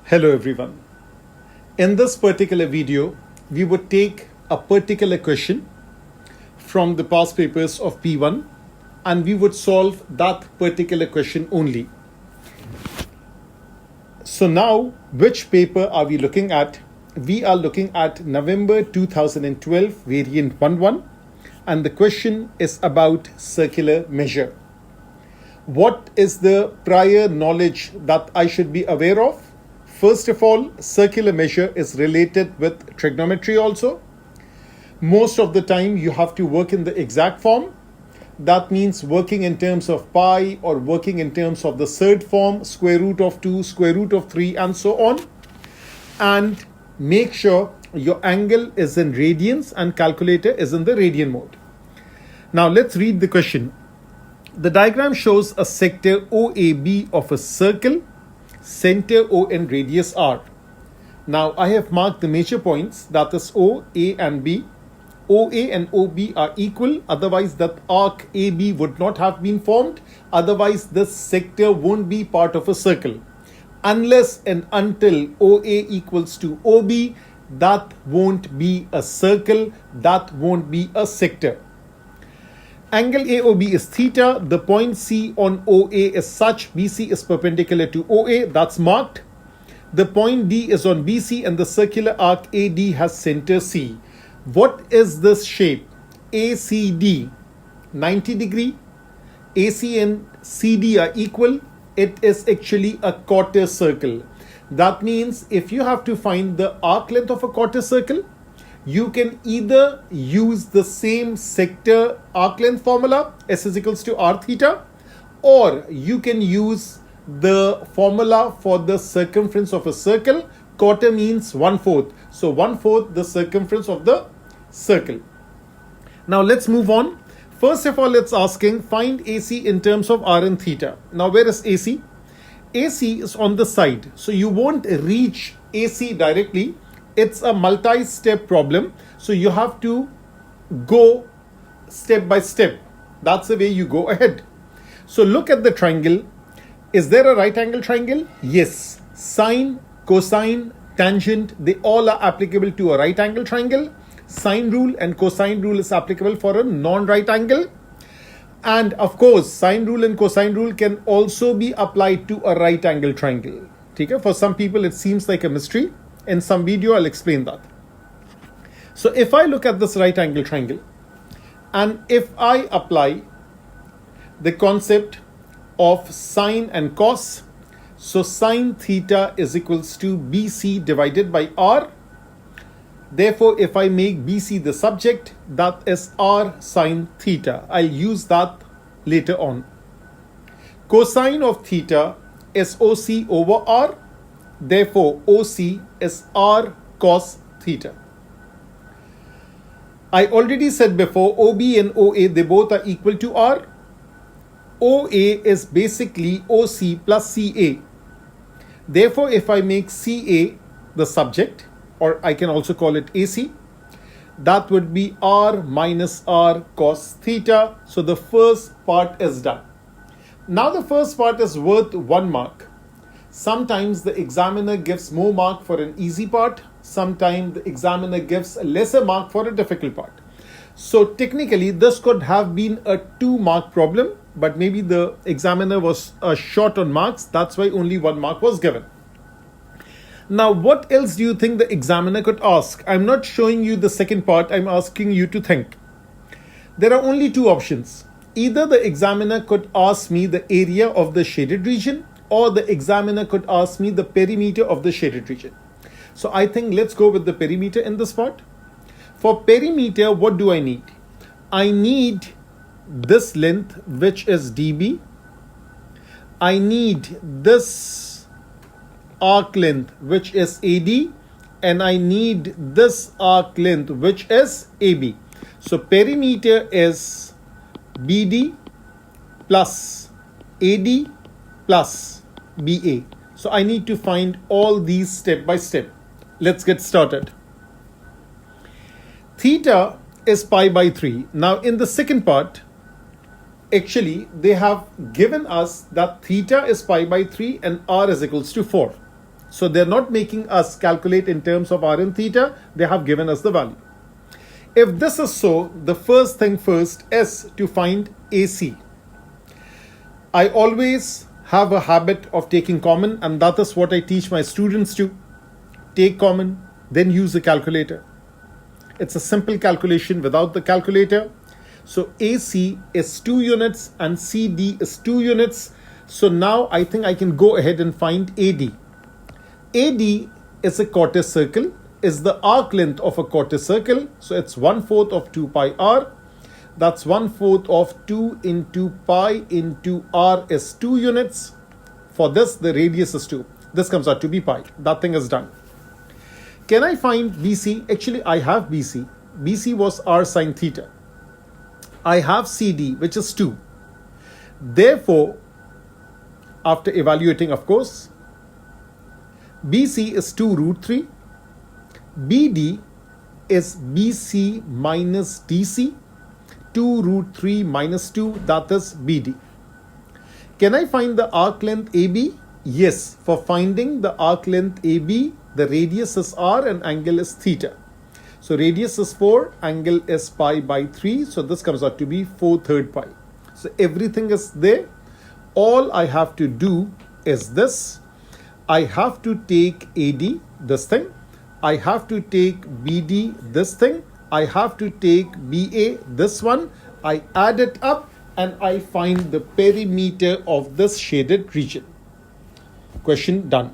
Hello everyone. In this particular video, we would take a particular question from the past papers of P1 and we would solve that particular question only. So now, which paper are we looking at? We are looking at November 2012 variant 11 and the question is about circular measure. What is the prior knowledge that I should be aware of? First of all, circular measure is related with trigonometry also. Most of the time you have to work in the exact form. That means working in terms of pi or working in terms of the third form, square root of 2, square root of 3 and so on. And make sure your angle is in radians and calculator is in the radian mode. Now let's read the question. The diagram shows a sector OAB of a circle, center O and radius R. Now I have marked the major points, that is O, A and B. OA and OB are equal, otherwise that arc AB would not have been formed, otherwise this sector won't be part of a circle. Unless and until OA equals to OB, that won't be a circle, that won't be a sector. Angle AOB is theta. The point C on OA is such BC is perpendicular to OA. That's marked. The point D is on BC and the circular arc AD has center C. What is this shape? ACD, 90 degree. AC and CD are equal. It is actually a quarter circle. That means if you have to find the arc length of a quarter circle, you can either use the same sector arc length formula, S is equals to R theta, or you can use the formula for the circumference of a circle. Quarter means 1/4. So 1/4 the circumference of the circle. Now let's move on. First of all, it's asking find AC in terms of R and theta. Now where is AC? AC is on the side. So you won't reach AC directly. It's a multi-step problem. So you have to go step by step. That's the way you go ahead. So look at the triangle. Is there a right angle triangle? Yes. Sine, cosine, tangent, they all are applicable to a right angle triangle. Sine rule and cosine rule is applicable for a non-right angle. And of course, sine rule and cosine rule can also be applied to a right angle triangle. Okay? For some people, it seems like a mystery. In some video, I'll explain that. So if I look at this right angle triangle, and if I apply the concept of sine and cos, so sine theta is equals to BC divided by R. Therefore, if I make BC the subject, that is R sine theta. I'll use that later on. Cosine of theta is OC over R. Therefore, OC is R cos theta. I already said before, OB and OA, they both are equal to R. OA is basically OC plus CA. Therefore, if I make CA the subject, or I can also call it AC, that would be R minus R cos theta. So the first part is done. Now the first part is worth 1 mark. Sometimes the examiner gives more mark for an easy part. Sometimes the examiner gives a lesser mark for a difficult part. So technically this could have been a 2-mark problem, but maybe the examiner was short on marks. That's why only 1 mark was given. Now what else do you think the examiner could ask? I'm not showing you the second part. I'm asking you to think. There are only 2 options. Either the examiner could ask me the area of the shaded region, or the examiner could ask me the perimeter of the shaded region. So I think let's go with the perimeter in this part. For perimeter, what do I need? I need this length, which is dB. I need this arc length, which is AD. And I need this arc length, which is AB. So perimeter is BD plus AD plus BA. So I need to find all these step by step. Let's get started. Theta is pi by 3. Now in the second part, actually they have given us that theta is pi by 3 and r is equals to 4. So they're not making us calculate in terms of r and theta, they have given us the value. If this is so, the first thing first is to find AC. I always have a habit of taking common, and that is what I teach my students to. Take common, then use the calculator. It's a simple calculation without the calculator. So AC is 2 units and CD is 2 units. So now I think I can go ahead and find AD. AD is a quarter circle, is the arc length of a quarter circle. So it's 1/4 of 2 pi r. That's 1/4 of 2 into pi into r is 2 units. For this, the radius is 2. This comes out to be pi. That thing is done. Can I find BC? Actually, I have BC. BC was r sine theta. I have CD, which is 2. Therefore, after evaluating, of course, BC is 2 root 3. BD is BC minus DC. 2 root 3 minus 2, that is BD. Can I find the arc length AB? Yes. For finding the arc length AB, the radius is r and angle is theta. So radius is 4, angle is pi by 3. So this comes out to be 4/3 pi. So everything is there. All I have to do is this. I have to take AD, this thing. I have to take BD, this thing. I have to take BA, this one. I add it up and I find the perimeter of this shaded region. Question done.